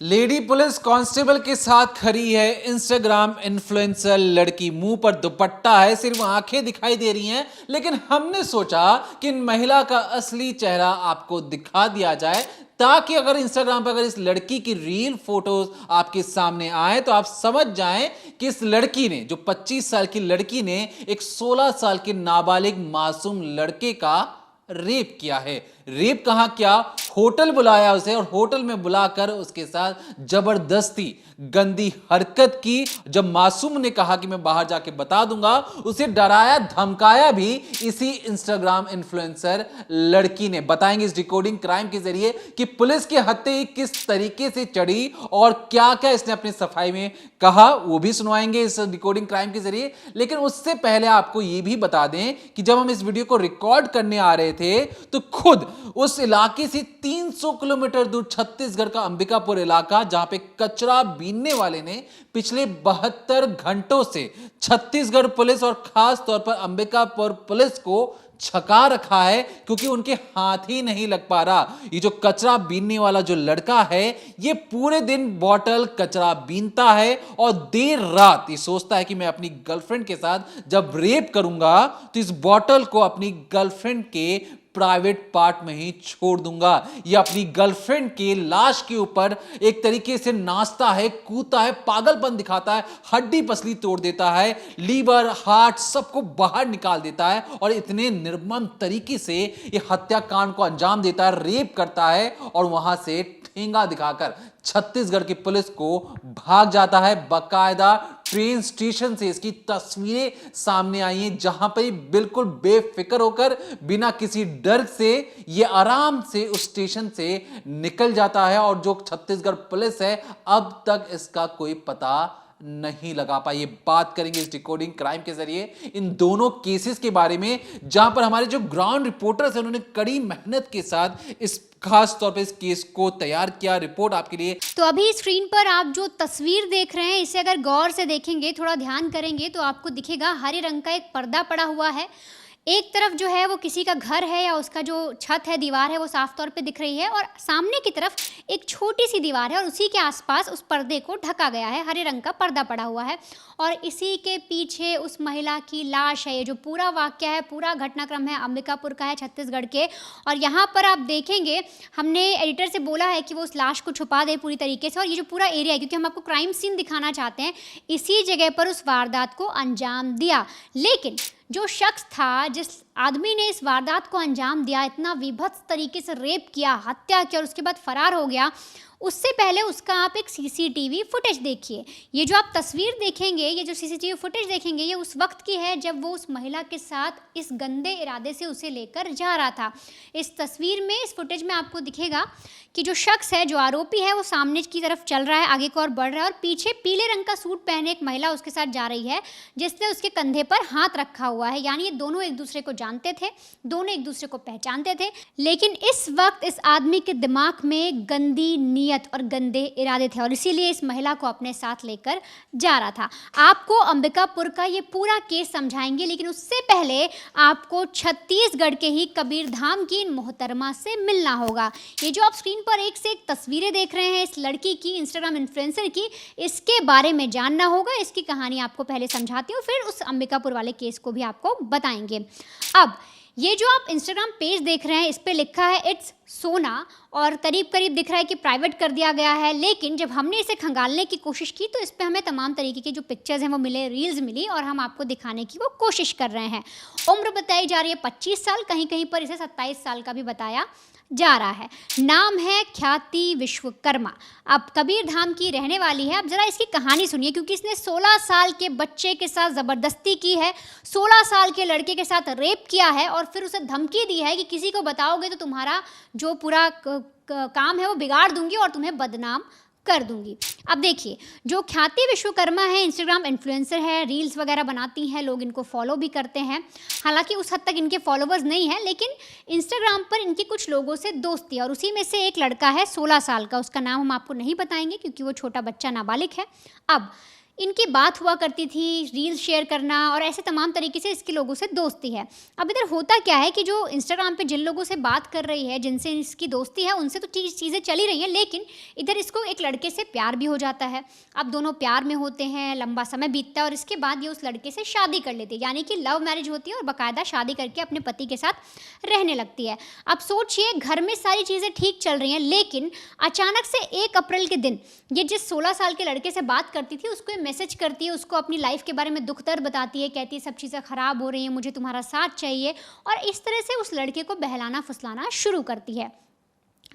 Lady police constable के साथ खड़ी है इंस्टाग्राम इन्फ्लुएंसर लड़की। मुंह पर दुपट्टा है, सिर्फ आंखें दिखाई दे रही हैं, लेकिन हमने सोचा कि इन महिला का असली चेहरा आपको दिखा दिया जाए, ताकि अगर इंस्टाग्राम पर अगर इस लड़की की रील फोटोज आपके सामने आए तो आप समझ जाएं कि इस लड़की ने, जो 25 साल की लड़की ने एक 16 साल के नाबालिग मासूम लड़के का रेप किया है। रेप कहां किया, होटल बुलाया उसे और होटल में बुलाकर उसके साथ जबरदस्ती गंदी हरकत की। जब मासूम ने कहा कि मैं बाहर जाके बता दूंगा, उसे डराया धमकाया भी इसी इंस्टाग्राम इन्फ्लुएंसर लड़की ने। बताएंगे इस डिकोडिंग क्राइम के जरिए कि पुलिस के हत्थे किस तरीके से चढ़ी और क्या क्या इसने अपनी सफाई में कहा, वो भी सुनवाएंगे इस डिकोडिंग क्राइम के जरिए। लेकिन उससे पहले आपको यह भी बता दें कि जब हम इस वीडियो को रिकॉर्ड करने आ रहे थे तो खुद उस इलाके से 300 किलोमीटर दूर छत्तीसगढ़ का अंबिकापुर इलाका, जहां पे कचरा बीनने वाले ने पिछले 72 घंटों से छत्तीसगढ़ पुलिस और खास तौर पर अंबिकापुर पुलिस को छका रखा है, क्योंकि उनके हाथ ही नहीं लग पा रहा। ये जो कचरा बीनने वाला जो लड़का है, ये पूरे दिन बॉटल कचरा बीनता है और देर रात ये सोचता है कि मैं अपनी गर्लफ्रेंड के साथ जब रेप करूंगा तो इस बॉटल को अपनी गर्लफ्रेंड के प्राइवेट पार्ट में ही छोड़ दूंगा। यह अपनी गर्लफ्रेंड के लाश के ऊपर एक तरीके से नाचता है, कूदता है, पागलपन दिखाता है, हड्डी पसली तोड़ देता है, लीवर हार्ट सबको बाहर निकाल देता है और इतने निर्मम तरीके से यह हत्याकांड को अंजाम देता है, रेप करता है और वहां से ठेंगा दिखाकर छत्तीसगढ़ की पुलिस को भाग जाता है। बकायदा ट्रेन स्टेशन से इसकी तस्वीरें सामने आई हैं, जहां पर बिल्कुल बेफिक्र होकर बिना किसी डर से ये आराम से उस स्टेशन से निकल जाता है। और जो छत्तीसगढ़ पुलिस है, अब तक इसका कोई पता नहीं लगा पाई। ये बात करेंगे इस डिकोडिंग क्राइम के जरिए इन दोनों केसेस के बारे में, जहां पर हमारे जो ग्राउंड रिपोर्टर्स हैं उन्होंने कड़ी मेहनत के साथ इस खास तौर पे इस केस को तैयार किया। रिपोर्ट आपके लिए। तो अभी स्क्रीन पर आप जो तस्वीर देख रहे हैं, इसे अगर गौर से देखेंगे, थोड़ा ध्यान करेंगे तो आपको दिखेगा हरे रंग का एक पर्दा पड़ा हुआ है। एक तरफ जो है वो किसी का घर है या उसका जो छत है, दीवार है, वो साफ तौर पे दिख रही है और सामने की तरफ एक छोटी सी दीवार है और उसी के आसपास उस पर्दे को ढका गया है, हरे रंग का पर्दा पड़ा हुआ है और इसी के पीछे उस महिला की लाश है। ये जो पूरा वाक्य है, पूरा घटनाक्रम है, अंबिकापुर का है, छत्तीसगढ़ के। और यहाँ पर आप देखेंगे, हमने एडिटर से बोला है कि वो उस लाश को छुपा दे पूरी तरीके से और ये जो पूरा एरिया है, क्योंकि हम आपको क्राइम सीन दिखाना चाहते हैं, इसी जगह पर उस वारदात को अंजाम दिया। लेकिन जो शख्स था, जिस आदमी ने इस वारदात को अंजाम दिया, इतना विभत्स तरीके से रेप किया, हत्या की और उसके बाद फरार हो गया, उससे पहले उसका आप एक सीसीटीवी फुटेज देखिए। ये जो आप तस्वीर देखेंगे, ये जो सीसीटीवी फुटेज देखेंगे, ये उस वक्त की है जब वो उस महिला के साथ इस गंदे इरादे से उसे लेकर जा रहा था। इस तस्वीर में, इस फुटेज में आपको दिखेगा कि जो शख्स है, जो आरोपी है, वो सामने की तरफ चल रहा है, आगे की ओर बढ़ रहा है और पीछे पीले रंग का सूट पहने एक महिला उसके साथ जा रही है, जिसने उसके कंधे पर हाथ रखा हुआ है। यानी ये दोनों एक दूसरे को जानते थे, दोनों एक दूसरे को पहचानते थे, लेकिन इस वक्त इस आदमी के दिमाग में गंदी नीयत और गंदे इरादे थे और इसीलिए इस महिला को अपने साथ लेकर जा रहा था। आपको अंबिकापुर का ये पूरा केस समझाएंगे, लेकिन उससे पहले आपको छत्तीसगढ़ के ही कबीरधाम की इन मोहतरमा से मिलना होगा। ये जो आप स्क्रीन पर एक से एक तस्वीरें देख रहे हैं इस लड़की की, इंस्टाग्राम इन्फ्लुएंसर की, इसके बारे में जानना होगा। इसकी कहानी आपको पहले समझाती हूँ, फिर उस अंबिकापुर वाले केस को भी आपको बताएंगे। अब ये जो आप इंस्टाग्राम पेज देख रहे हैं, इस पे लिखा है इट्स सोना और करीब करीब दिख रहा है कि प्राइवेट कर दिया गया है। लेकिन जब हमने इसे खंगालने की कोशिश की तो इस पे हमें तमाम तरीके की जो पिक्चर्स हैं वो मिले, रील्स मिली और हम आपको दिखाने की वो कोशिश कर रहे हैं। उम्र बताई जा रही है 25 साल, कहीं कहीं पर इसे 27 साल का भी बताया जा रहा है। नाम है ख्याति विश्वकर्मा। अब कबीरधाम की रहने वाली है। अब जरा इसकी कहानी सुनिए, क्योंकि इसने 16 साल के बच्चे के साथ ज़बरदस्ती की है, 16 साल के लड़के के साथ रेप किया है और फिर उसे धमकी दी है कि किसी को बताओगे तो तुम्हारा जो पूरा काम है वो बिगाड़ दूंगी और तुम्हें बदनाम कर दूंगी। अब देखिए, जो ख्याति विश्वकर्मा है, इंस्टाग्राम इन्फ्लुएंसर है, रील्स वगैरह बनाती हैं, लोग इनको फॉलो भी करते हैं। हालांकि उस हद तक इनके फॉलोवर्स नहीं हैं, लेकिन इंस्टाग्राम पर इनकी कुछ लोगों से दोस्ती है और उसी में से एक लड़का है 16 साल का। उसका नाम हम आपको नहीं बताएंगे क्योंकि वो छोटा बच्चा नाबालिग है। अब इनकी बात हुआ करती थी, रील्स शेयर करना और ऐसे तमाम तरीके से इसके लोगों से दोस्ती है। अब इधर होता क्या है कि जो इंस्टाग्राम पे जिन लोगों से बात कर रही है, जिनसे इसकी दोस्ती है, उनसे तो चीज़ें चली रही हैं, लेकिन इधर इसको एक लड़के से प्यार भी हो जाता है। अब दोनों प्यार में होते हैं, लंबा समय बीतता है और इसके बाद ये उस लड़के से शादी कर लेती है, यानी कि लव मैरिज होती है और बाकायदा शादी करके अपने पति के साथ रहने लगती है। अब सोचिए, घर में सारी चीज़ें ठीक चल रही हैं, लेकिन अचानक से 1 अप्रैल के दिन ये जिस 16 साल के लड़के से बात करती थी, उसको ये मैसेज करती है, उसको अपनी लाइफ के बारे में दुख दर्द बताती है, कहती है सब चीज़ें ख़राब हो रही हैं, मुझे तुम्हारा साथ चाहिए, और इस तरह से उस लड़के को बहलाना फुसलाना शुरू करती है।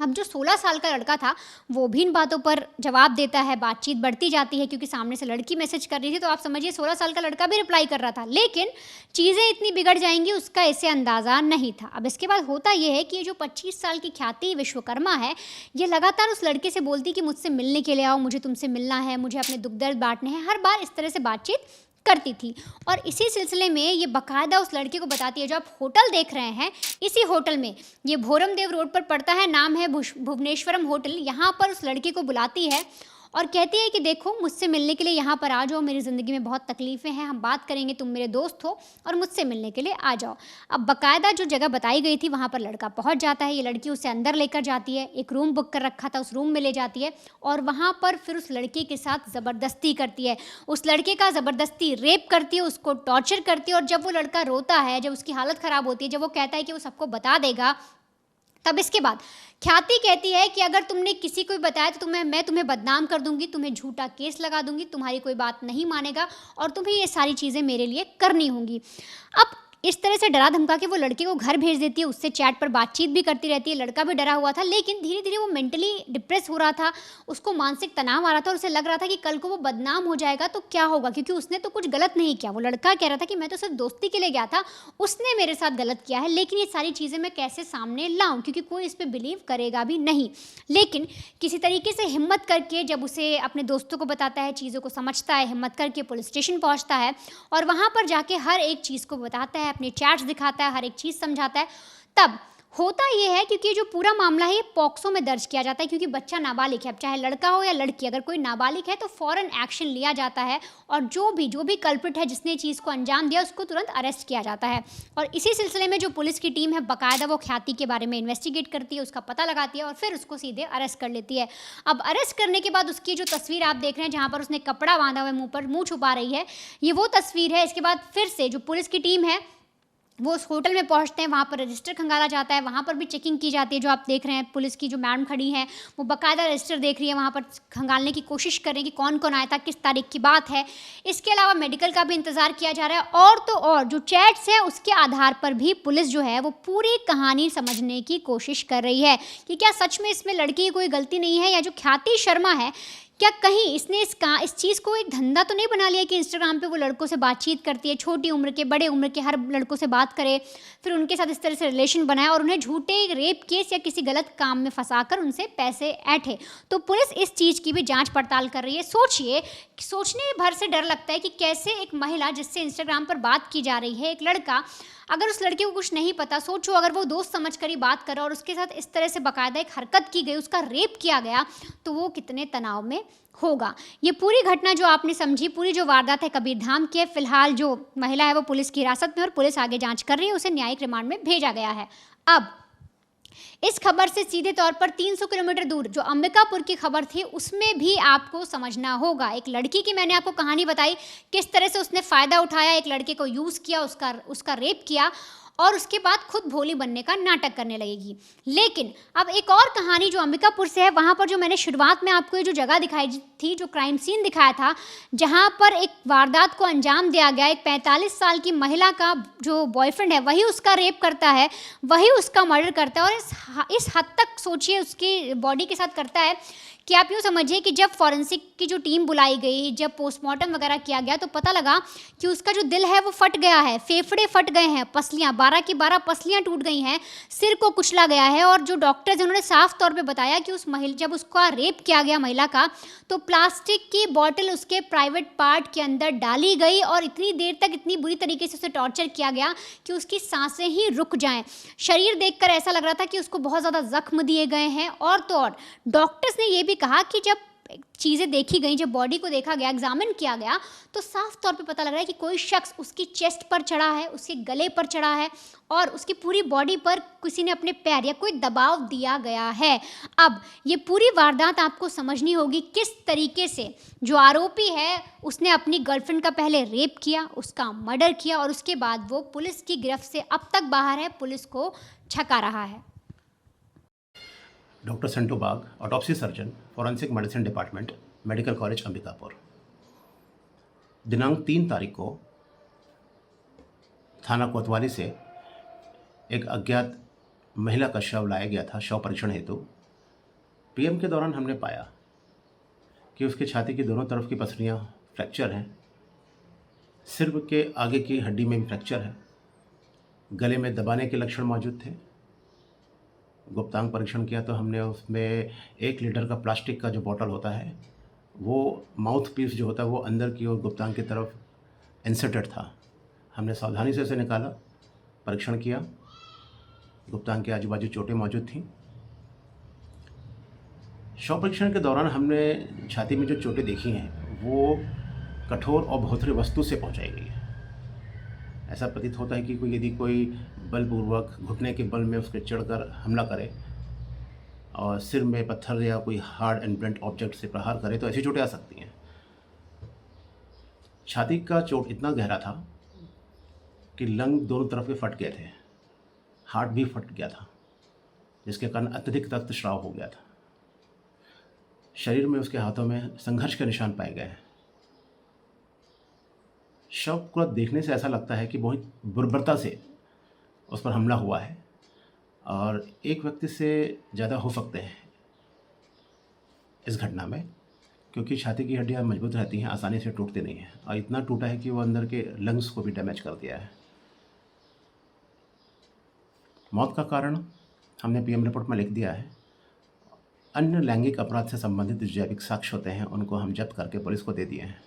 अब जो 16 साल का लड़का था, वो भी इन बातों पर जवाब देता है, बातचीत बढ़ती जाती है, क्योंकि सामने से लड़की मैसेज कर रही थी, तो आप समझिए 16 साल का लड़का भी रिप्लाई कर रहा था, लेकिन चीज़ें इतनी बिगड़ जाएंगी उसका इसे अंदाज़ा नहीं था। अब इसके बाद होता ये है कि ये जो 25 साल की ख्याति विश्वकर्मा है, ये लगातार उस लड़के से बोलती कि मुझसे मिलने के लिए आओ, मुझे तुमसे मिलना है, मुझे अपने दुख दर्द बांटने हैं, हर बार इस तरह से बातचीत करती थी। और इसी सिलसिले में ये बाकायदा उस लड़के को बताती है, जो आप होटल देख रहे हैं, इसी होटल में, ये भोरमदेव रोड पर पड़ता है, नाम है भुवनेश्वरम होटल, यहाँ पर उस लड़के को बुलाती है और कहती है कि देखो, मुझसे मिलने के लिए यहाँ पर आ जाओ, मेरी ज़िंदगी में बहुत तकलीफ़ें हैं, हम बात करेंगे, तुम मेरे दोस्त हो और मुझसे मिलने के लिए आ जाओ। अब बाकायदा जो जगह बताई गई थी, वहाँ पर लड़का पहुँच जाता है, ये लड़की उसे अंदर लेकर जाती है, एक रूम बुक कर रखा था, उस रूम में ले जाती है और वहाँ पर फिर उस लड़के के साथ ज़बरदस्ती करती है, उस लड़के का ज़बरदस्ती रेप करती है, उसको टॉर्चर करती है। और जब वो लड़का रोता है, जब उसकी हालत ख़राब होती है, जब वो कहता है कि वो सबको बता देगा, तब इसके बाद ख्याति कहती है कि अगर तुमने किसी को भी बताया तो मैं तुम्हें बदनाम कर दूंगी, तुम्हें झूठा केस लगा दूंगी, तुम्हारी कोई बात नहीं मानेगा और तुम्हें ये सारी चीज़ें मेरे लिए करनी होंगी। अब इस तरह से डरा धमका के वो लड़के को घर भेज देती है, उससे चैट पर बातचीत भी करती रहती है। लड़का भी डरा हुआ था, लेकिन धीरे धीरे वो मेंटली डिप्रेस हो रहा था, उसको मानसिक तनाव आ रहा था और उसे लग रहा था कि कल को वो बदनाम हो जाएगा तो क्या होगा, क्योंकि उसने तो कुछ गलत नहीं किया। वो लड़का कह रहा था कि मैं तो सिर्फ दोस्ती के लिए गया था, उसने मेरे साथ गलत किया है, लेकिन ये सारी चीज़ें मैं कैसे सामने लाऊं, क्योंकि कोई इस पर बिलीव करेगा भी नहीं। लेकिन किसी तरीके से हिम्मत करके जब उसे अपने दोस्तों को बताता है, चीज़ों को समझता है, हिम्मत करके पुलिस स्टेशन पहुँचता है और वहाँ पर जाके हर एक चीज़ को बताता है, अपने चैट्स दिखाता है, हर एक चीज़ समझाता है। तब होता ये है, क्योंकि जो पूरा मामला है ये पॉक्सो में दर्ज किया जाता है, क्योंकि बच्चा नाबालिग है। अब चाहे लड़का हो या लड़की, अगर कोई नाबालिग है तो फ़ौरन एक्शन लिया जाता है और जो भी कल्प्रिट है, जिसने चीज़ को अंजाम दिया, उसको तुरंत अरेस्ट किया जाता है। और इसी सिलसिले में जो पुलिस की टीम है, बाकायदा वो ख्याति के बारे में इन्वेस्टिगेट करती है, उसका पता लगाती है और फिर उसको सीधे अरेस्ट कर लेती है। अब अरेस्ट करने के बाद उसकी जो तस्वीर आप देख रहे हैं, जहाँ पर उसने कपड़ा बांधा हुआ है, मुँह पर मुँह छुपा रही है, ये वो तस्वीर है। इसके बाद फिर से जो पुलिस की टीम है वो उस होटल में पहुंचते हैं, वहाँ पर रजिस्टर खंगाला जाता है, वहाँ पर भी चेकिंग की जाती है। जो आप देख रहे हैं, पुलिस की जो मैडम खड़ी हैं, वो बाकायदा रजिस्टर देख रही है, वहाँ पर खंगालने की कोशिश कर रही है कि कौन कौन आया था, किस तारीख की बात है। इसके अलावा मेडिकल का भी इंतज़ार किया जा रहा है और तो और जो चैट्स है उसके आधार पर भी पुलिस जो है वो पूरी कहानी समझने की कोशिश कर रही है कि क्या सच में इसमें लड़की की कोई गलती नहीं है, या जो ख्याति शर्मा है, क्या कहीं इसने इस चीज़ को एक धंधा तो नहीं बना लिया कि इंस्टाग्राम पे वो लड़कों से बातचीत करती है, छोटी उम्र के, बड़े उम्र के, हर लड़कों से बात करे, फिर उनके साथ इस तरह से रिलेशन बनाए और उन्हें झूठे रेप केस या किसी गलत काम में फंसाकर उनसे पैसे ऐंठे। तो पुलिस इस चीज़ की भी जांच पड़ताल कर रही है। सोचिए, सोचने भर से डर लगता है कि कैसे एक महिला जिससे इंस्टाग्राम पर बात की जा रही है, एक लड़का, अगर उस लड़के को कुछ नहीं पता, सोचो अगर वो दोस्त समझ कर ही बात करे और उसके साथ इस तरह से बाकायदा एक हरकत की गई, उसका रेप किया गया, तो वो कितने तनाव में होगा। ये पूरी घटना जो आपने समझी, पूरी जो वारदात है कबीरधाम की है। फिलहाल जो महिला है वो पुलिस की हिरासत में और पुलिस आगे जांच कर रही है, उसे न्यायिक रिमांड में भेजा गया है। अब इस खबर से सीधे तौर पर 300 किलोमीटर दूर जो अंबिकापुर की खबर थी, उसमें भी आपको समझना होगा। एक लड़की की मैंने आपको कहानी बताई, किस तरह से उसने फ़ायदा उठाया, एक लड़के को यूज़ किया, उसका रेप किया और उसके बाद खुद भोली बनने का नाटक करने लगेगी। लेकिन अब एक और कहानी जो अंबिकापुर से है, वहाँ पर जो मैंने शुरुआत में आपको ये जो जगह दिखाई थी, जो क्राइम सीन दिखाया था, जहाँ पर एक वारदात को अंजाम दिया गया, एक 45 साल की महिला का जो बॉयफ्रेंड है वही उसका रेप करता है, वही उसका मर्डर करता है और इस हद तक सोचिए उसकी बॉडी के साथ करता है कि आप यूँ समझिए कि जब फॉरेंसिक की जो टीम बुलाई गई, जब पोस्टमार्टम वगैरह किया गया, तो पता लगा कि उसका जो दिल है वो फट गया है, फेफड़े फट गए हैं, पसलियाँ 12 की 12 पसलियाँ टूट गई हैं, सिर को कुचला गया है। और जो डॉक्टर्स उन्होंने साफ तौर पे बताया कि उस महिला, जब उसका रेप किया गया महिला का, तो प्लास्टिक की बॉटल उसके प्राइवेट पार्ट के अंदर डाली गई और इतनी देर तक इतनी बुरी तरीके से उसे टॉर्चर किया गया कि उसकी सांसें ही रुक जाएं। शरीर देखकर ऐसा लग रहा था कि उसको बहुत ज़्यादा जख्म दिए गए हैं। और तो और डॉक्टर्स ने ये भी कहा कि जब चीज़ें देखी गई, जब बॉडी को देखा गया, एग्जामिन किया गया, तो साफ तौर पे पता लग रहा है कि कोई शख्स उसकी चेस्ट पर चढ़ा है, उसके गले पर चढ़ा है और उसकी पूरी बॉडी पर किसी ने अपने पैर या कोई दबाव दिया गया है। अब ये पूरी वारदात आपको समझनी होगी किस तरीके से जो आरोपी है उसने अपनी गर्लफ्रेंड का पहले रेप किया, उसका मर्डर किया और उसके बाद वो पुलिस की गिरफ्त से अब तक बाहर है, पुलिस को छका रहा है। Doctor Santu Bag, autopsy surgeon, forensic medicine department, medical college Ambikapur. दिनांक 3 तारीख को थाना कोतवाली से एक अज्ञात महिला का शव लाया गया था शव परीक्षण हेतु। पीएम के दौरान हमने पाया कि उसकी छाती की दोनों तरफ की पसलियाँ फ्रैक्चर हैं, सिर के आगे की हड्डी में भी फ्रैक्चर है, गले में दबाने के लक्षण मौजूद थे। गुप्तांग परीक्षण किया तो हमने उसमें 1 लीटर का प्लास्टिक का जो बॉटल होता है वो माउथ पीस जो होता है वो अंदर की ओर गुप्तांग की तरफ इंसर्टेड था। हमने सावधानी से उसे निकाला, परीक्षण किया, गुप्तांग के आजू बाजू चोटें मौजूद थीं। शव परीक्षण के दौरान हमने छाती में जो चोटें देखी हैं वो कठोर और भोथरी वस्तु से पहुंचाई गई है। ऐसा प्रतीत होता है कि यदि बलपूर्वक घुटने के बल में उसके चढ़कर हमला करे और सिर में पत्थर या कोई हार्ड एंड ब्लंट ऑब्जेक्ट से प्रहार करे तो ऐसी चोटें आ सकती हैं। छाती का चोट इतना गहरा था कि लंग दोनों तरफ के फट गए थे, हार्ट भी फट गया था, जिसके कारण अत्यधिक रक्तस्राव हो गया था। शरीर में उसके हाथों में संघर्ष के निशान पाए गए हैं। शव को देखने से ऐसा लगता है कि बहुत बर्बरता से उस पर हमला हुआ है और एक व्यक्ति से ज़्यादा हो सकते हैं इस घटना में, क्योंकि छाती की हड्डियाँ मजबूत रहती हैं, आसानी से टूटती नहीं हैं और इतना टूटा है कि वो अंदर के लंग्स को भी डैमेज कर दिया है। मौत का कारण हमने पीएम रिपोर्ट में लिख दिया है। अन्य लैंगिक अपराध से संबंधित जैविक साक्ष्य होते हैं उनको हम जब्त करके पुलिस को दे दिए हैं।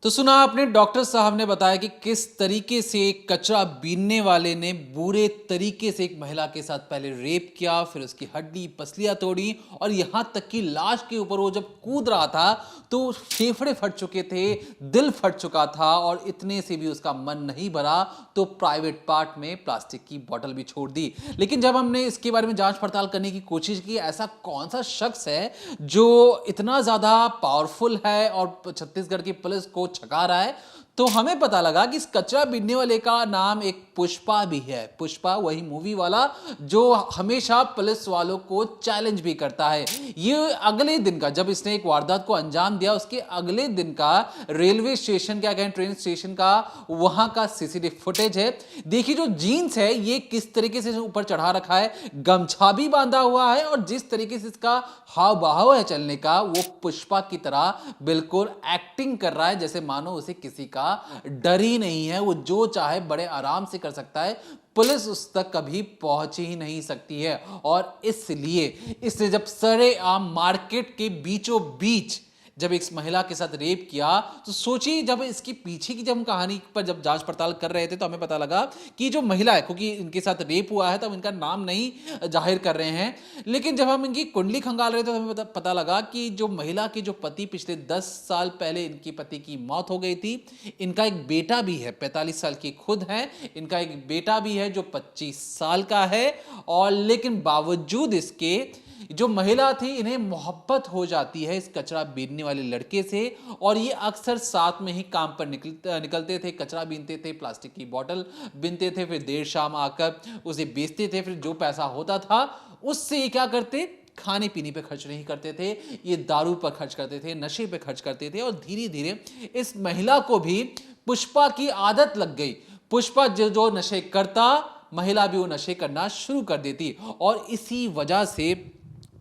तो सुना आपने, डॉक्टर साहब ने बताया कि किस तरीके से एक कचरा बीनने वाले ने बुरे तरीके से एक महिला के साथ पहले रेप किया, फिर उसकी हड्डी पसलियां तोड़ी और यहाँ तक कि लाश के ऊपर वो जब कूद रहा था तो फेफड़े फट चुके थे, दिल फट चुका था और इतने से भी उसका मन नहीं भरा तो प्राइवेट पार्ट में प्लास्टिक की बोतल भी छोड़ दी। लेकिन जब हमने इसके बारे में जांच पड़ताल करने की कोशिश की, ऐसा कौन सा शख्स है जो इतना ज़्यादा पावरफुल है और छत्तीसगढ़ की पुलिस को छका रहा है, तो हमें पता लगा कि इस कचरा बीनने वाले का नाम एक पुष्पा भी है। पुष्पा वही मूवी वाला जो हमेशा पुलिस वालों को चैलेंज भी करता है। ये अगले दिन का, जब इसने एक वारदात को अंजाम दिया, उसके अगले दिन का रेलवे स्टेशन, क्या कहें ट्रेन स्टेशन का, वहां का सीसीटीवी फुटेज है। देखिए जो जीन्स है ये किस तरीके से ऊपर चढ़ा रखा है, गमछा भी बांधा हुआ है और जिस तरीके से इसका हाव भाव है चलने का, वो पुष्पा की तरह बिल्कुल एक्टिंग कर रहा है जैसे मानो उसे किसी का डर ही नहीं है। वो जो चाहे बड़े आराम से कर सकता है, पुलिस उस तक कभी पहुंच ही नहीं सकती है। और इसलिए इसने जब सरेआम मार्केट के बीचों बीच जब इस महिला के साथ रेप किया, तो सोचिए जब इसकी पीछे की जब हम कहानी पर जब जांच पड़ताल कर रहे थे तो हमें पता लगा कि जो महिला है, क्योंकि इनके साथ रेप हुआ है तब इनका नाम नहीं जाहिर कर रहे हैं, लेकिन जब हम इनकी कुंडली खंगाल रहे थे तो हमें पता लगा कि जो महिला के जो पति पिछले 10 साल पहले इनके पति की मौत हो गई थी। इनका एक बेटा भी है, 45 साल की खुद है, इनका एक बेटा भी है जो 25 साल का है। और लेकिन बावजूद इसके जो महिला थी, इन्हें मोहब्बत हो जाती है इस कचरा बीनने वाले लड़के से और ये अक्सर साथ में ही काम पर निकलते थे, कचरा बीनते थे, प्लास्टिक की बोतल बीनते थे, फिर देर शाम आकर उसे बेचते थे। फिर जो पैसा होता था उससे ये क्या करते, खाने पीने पे खर्च नहीं करते थे, ये दारू पर खर्च करते थे, नशे पे खर्च करते थे। और धीरे धीरे इस महिला को भी पुष्पा की आदत लग गई। पुष्पा जो नशे करता, महिला भी वो नशे करना शुरू कर देती और इसी वजह से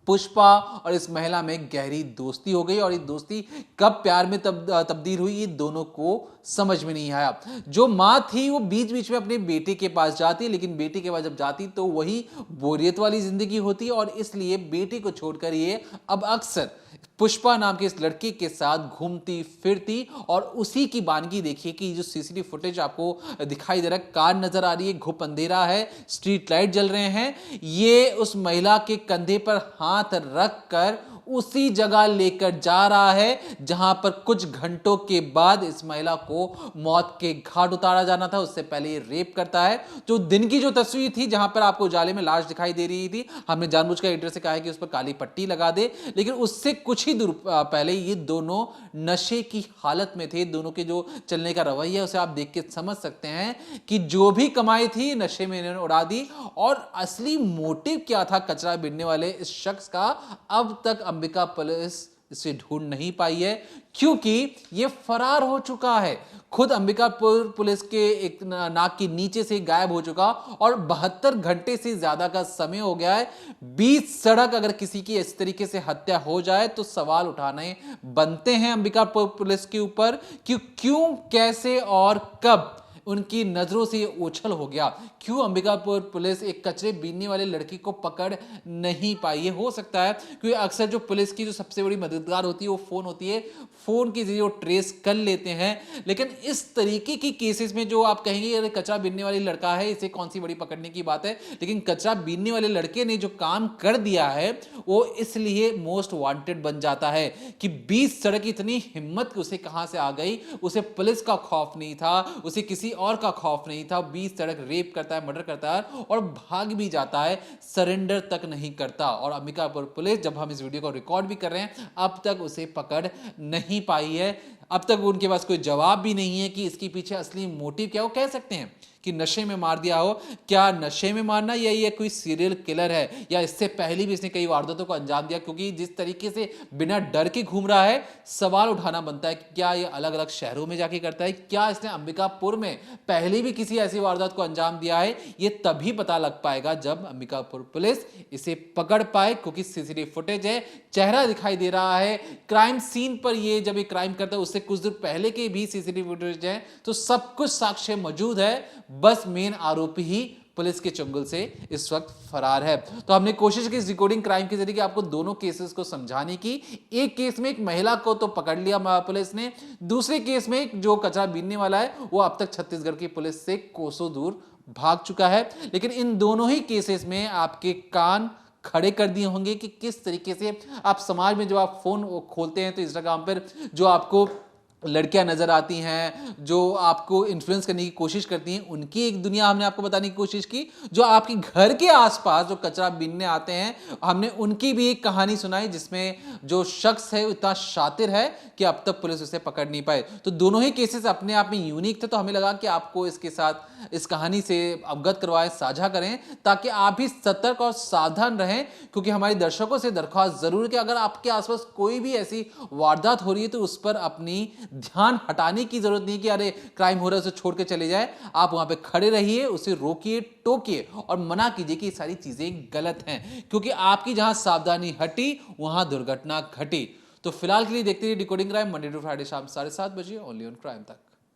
पुष्पा और इस महिला में गहरी दोस्ती हो गई। और ये दोस्ती कब प्यार में तब्दील हुई, ये दोनों को समझ में नहीं आया। जो माँ थी वो बीच बीच में अपने बेटे के पास जाती, लेकिन बेटे के पास जब जाती तो वही बोरियत वाली जिंदगी होती और इसलिए बेटे को छोड़कर ये अब अक्सर पुष्पा नाम के इस लड़के के साथ घूमती फिरती। और उसी की बानगी देखिए कि जो सीसीटीवी फुटेज आपको दिखाई दे रहा है, कार नजर आ रही है, घुप अंधेरा है, स्ट्रीट लाइट जल रहे हैं, ये उस महिला के कंधे पर हाथ रख कर उसी जगह लेकर जा रहा है जहां पर कुछ घंटों के बाद इस महिला को मौत के घाट उतारा जाना था। उससे पहले ये रेप करता है। जो दिन की जो तस्वीर थी जहां पर आपको उजाले में लाश दिखाई दे रही थी, हमने जानबूझकर एडिटर से कहा है कि उस पर काली पट्टी लगा दे, लेकिन उससे कुछ ही दूर पहले ये दोनों नशे की हालत में थे। दोनों के जो चलने का रवैया उसे आप देख के समझ सकते हैं कि जो भी कमाई थी नशे में इन्होंने उड़ा दी। और असली मोटिव क्या था कचरा बीनने वाले इस शख्स का, अब तक अंबिका पुलिस इसे ढूंढ नहीं पाई है, क्योंकि यह फरार हो चुका है। खुद अंबिकापुर पुलिस के एक नाक के नीचे से गायब हो चुका और 72 घंटे से ज्यादा का समय हो गया है। 20 सड़क अगर किसी की इस तरीके से हत्या हो जाए तो सवाल उठाने बनते हैं अंबिकापुर पुलिस के ऊपर कि क्यों, कैसे और कब उनकी नजरों से ये ओझल हो गया। क्यों अंबिकापुर पुलिस एक कचरे बीनने वाले लड़की को पकड़ नहीं पाई। ये हो सकता है क्योंकि अक्सर जो पुलिस की जो सबसे बड़ी मददगार होती है वो फोन होती है, फोन के जरिए वो ट्रेस कर लेते हैं। लेकिन इस तरीके की केसेस में जो आप कहेंगे अरे कचरा बीनने वाली लड़का है, इसे कौन सी बड़ी पकड़ने की बात है, लेकिन कचरा बीनने वाले लड़के ने जो काम कर दिया है वो इसलिए मोस्ट वांटेड बन जाता है कि 20 सड़क इतनी हिम्मत उसे कहां से आ गई। उसे पुलिस का खौफ नहीं था, उसे किसी और का खौफ नहीं था। 20 सड़क रेप करता है, मर्डर करता है और भाग भी जाता है, सरेंडर तक नहीं करता। और अंबिकापुर पुलिस, जब हम इस वीडियो को रिकॉर्ड भी कर रहे हैं, अब तक उसे पकड़ नहीं पाई है। अब तक उनके पास कोई जवाब भी नहीं है कि इसके पीछे असली मोटिव क्या। वो कह सकते हैं कि नशे में मार दिया हो, क्या नशे में मारना, या ये कोई सीरियल किलर है, या इससे पहले भी इसने कई वारदातों को अंजाम दिया। क्योंकि जिस तरीके से बिना डर के घूम रहा है, सवाल उठाना बनता है कि क्या ये अलग अलग शहरों में जाके करता है, क्या इसने अंबिकापुर में पहले भी किसी ऐसी वारदात को अंजाम दिया है। ये तभी पता लग पाएगा जब अंबिकापुर पुलिस इसे पकड़ पाए, क्योंकि सीसीटीवी फुटेज है, चेहरा दिखाई दे रहा है। क्राइम सीन पर ये जब ये क्राइम करता है उससे कुछ देर पहले के भी सीसीटीवी फुटेज है, तो सब कुछ साक्ष्य मौजूद है। बस मेन आरोपी ही पुलिस के चंगुल से इस वक्त फरार है। तो हमने कोशिश की इस रिकॉर्डिंग क्राइम के जरिए आपको दोनों केसेस को समझाने की। एक केस में एक महिला को तो पकड़ लिया पुलिस ने, दूसरे केस में जो कचरा बीनने वाला है वो अब तक छत्तीसगढ़ की पुलिस से कोसों दूर भाग चुका है। लेकिन इन दोनों ही केसेस में आपके कान खड़े कर दिए होंगे कि किस तरीके से आप समाज में जब आप फोन खोलते हैं तो इंस्टाग्राम पर जो आपको लड़कियां नजर आती हैं, जो आपको इन्फ्लुएंस करने की कोशिश करती हैं, उनकी एक दुनिया हमने आपको बताने की कोशिश की। जो आपके घर के आसपास जो कचरा बीनने आते हैं, हमने उनकी भी एक कहानी सुनाई जिसमें जो शख्स है इतना शातिर है कि अब तक पुलिस उसे पकड़ नहीं पाए। तो दोनों ही केसेस अपने आप में यूनिक थे, तो हमें लगा कि आपको इसके साथ इस कहानी से अवगत करवाएं, साझा करें, ताकि आप भी सतर्क और सावधान रहें। क्योंकि हमारे दर्शकों से दरख्वास्त जरूर है कि अगर आपके आसपास कोई भी ऐसी वारदात हो रही है तो उस पर अपनी ध्यान हटाने की जरूरत नहीं कि अरे क्राइम हो रहा है उसे छोड़ के चले जाए। आप वहां पे खड़े रहिए, उसे रोकिए, टोकिए और मना कीजिए कि ये सारी चीजें गलत हैं, क्योंकि आपकी जहां सावधानी हटी वहां दुर्घटना घटी। तो फिलहाल के लिए देखते रहिए decoding crime, Monday to Friday शाम 7:30 बजे ओनली ऑन क्राइम तक।